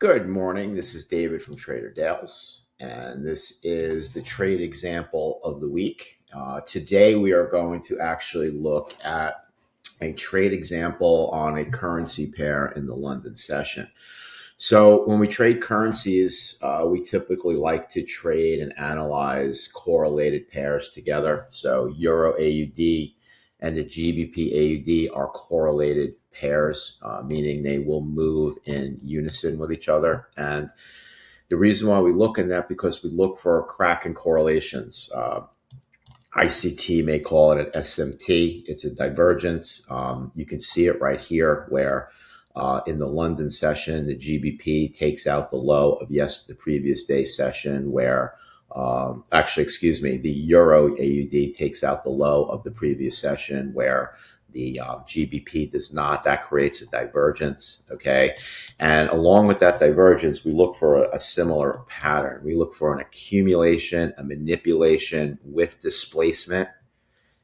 Good morning. This is David from Trader Dales, and this is the trade example of the week. Today, we are going to actually look at a trade example on a currency pair in the London session. So when we trade currencies, we typically like to trade and analyze correlated pairs together. So Euro AUD and the GBP AUD are correlated pairs, meaning they will move in unison with each other. And the reason why we look in that, because we look for cracking correlations. ICT may call it an SMT. It's a divergence. You can see it right here where in the London session, the GBP takes out the low of the previous day session where the Euro AUD takes out the low of the previous session where the GBP does not. That creates a divergence, okay? And along with that divergence, we look for a similar pattern. We look for an accumulation, a manipulation with displacement,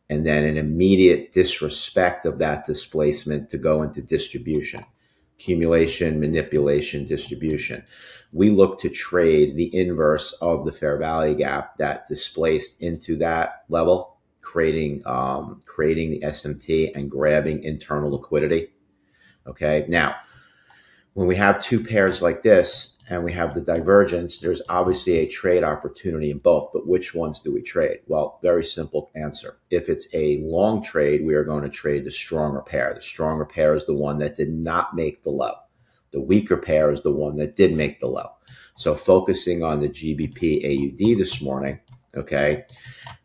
and then an immediate disrespect of that displacement to go into distribution. Accumulation, manipulation, distribution. We look to trade the inverse of the fair value gap that displaced into that level, creating the SMT and grabbing internal liquidity. Okay, now when we have two pairs like this and we have the divergence, there's obviously a trade opportunity in both, but which ones do we trade? Well, very simple answer. If it's a long trade, we are going to trade the stronger pair. The stronger pair is the one that did not make the low. The weaker pair is the one that did make the low. So focusing on the GBP AUD this morning, okay,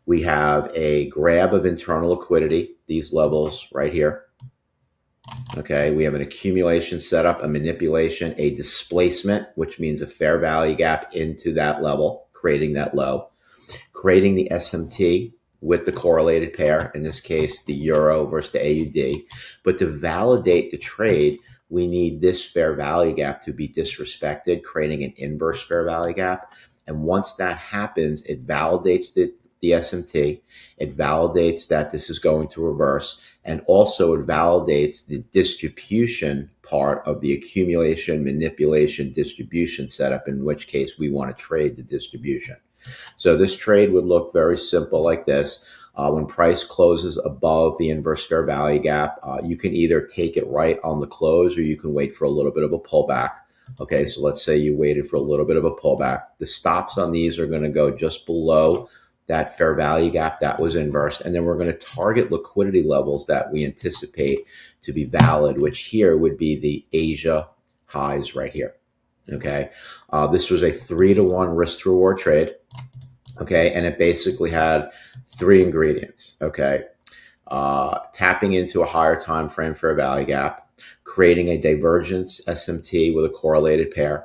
we have a grab of internal liquidity, these levels right here. Okay, we have an accumulation setup, a manipulation, a displacement, which means a fair value gap into that level, creating that low, creating the SMT with the correlated pair, in this case, the Euro versus the AUD. But to validate the trade, we need this fair value gap to be disrespected, creating an inverse fair value gap. And once that happens, it validates the SMT, it validates that this is going to reverse, and also it validates the distribution part of the accumulation, manipulation, distribution setup, in which case we want to trade the distribution. So this trade would look very simple like this. When price closes above the inverse fair value gap, you can either take it right on the close or you can wait for a little bit of a pullback. Okay, so let's say you waited for a little bit of a pullback. The stops on these are going to go just below that fair value gap that was inversed. And then we're going to target liquidity levels that we anticipate to be valid, which here would be the Asia highs right here. Okay. This was a 3-to-1 risk to reward trade. Okay. And it basically had three ingredients. Okay. Tapping into a higher time frame fair value gap, creating a divergence SMT with a correlated pair,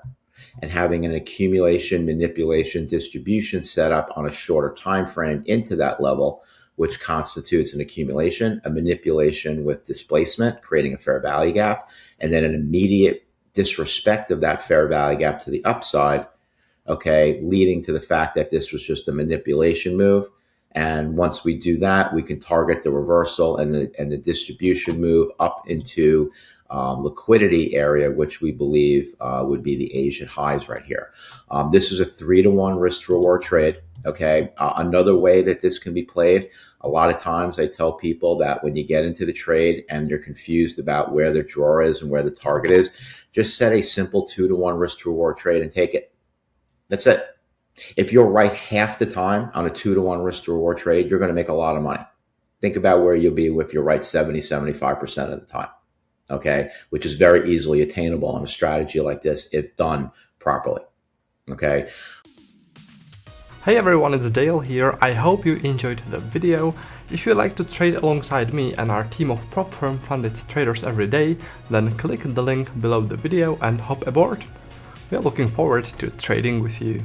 and having an accumulation, manipulation, distribution setup on a shorter time frame into that level, which constitutes an accumulation, a manipulation with displacement, creating a fair value gap, and then an immediate disrespect of that fair value gap to the upside, okay, leading to the fact that this was just a manipulation move. And once we do that, we can target the reversal and the distribution move up into liquidity area, which we believe would be the Asian highs right here. This is a 3-to-1 risk to reward trade. Okay. Another way that this can be played, a lot of times I tell people that when you get into the trade and you're confused about where the draw is and where the target is, just set a simple 2-to-1 risk to reward trade and take it. That's it. If you're right half the time on a 2-to-1 risk to reward trade, you're going to make a lot of money. Think about where you'll be if you're right 70-75% of the time. Okay, which is very easily attainable on a strategy like this if done properly. Okay. Hey everyone, it's Dale here. I hope you enjoyed the video. If you like to trade alongside me and our team of prop firm funded traders every day, then click the link below the video and hop aboard. We are looking forward to trading with you.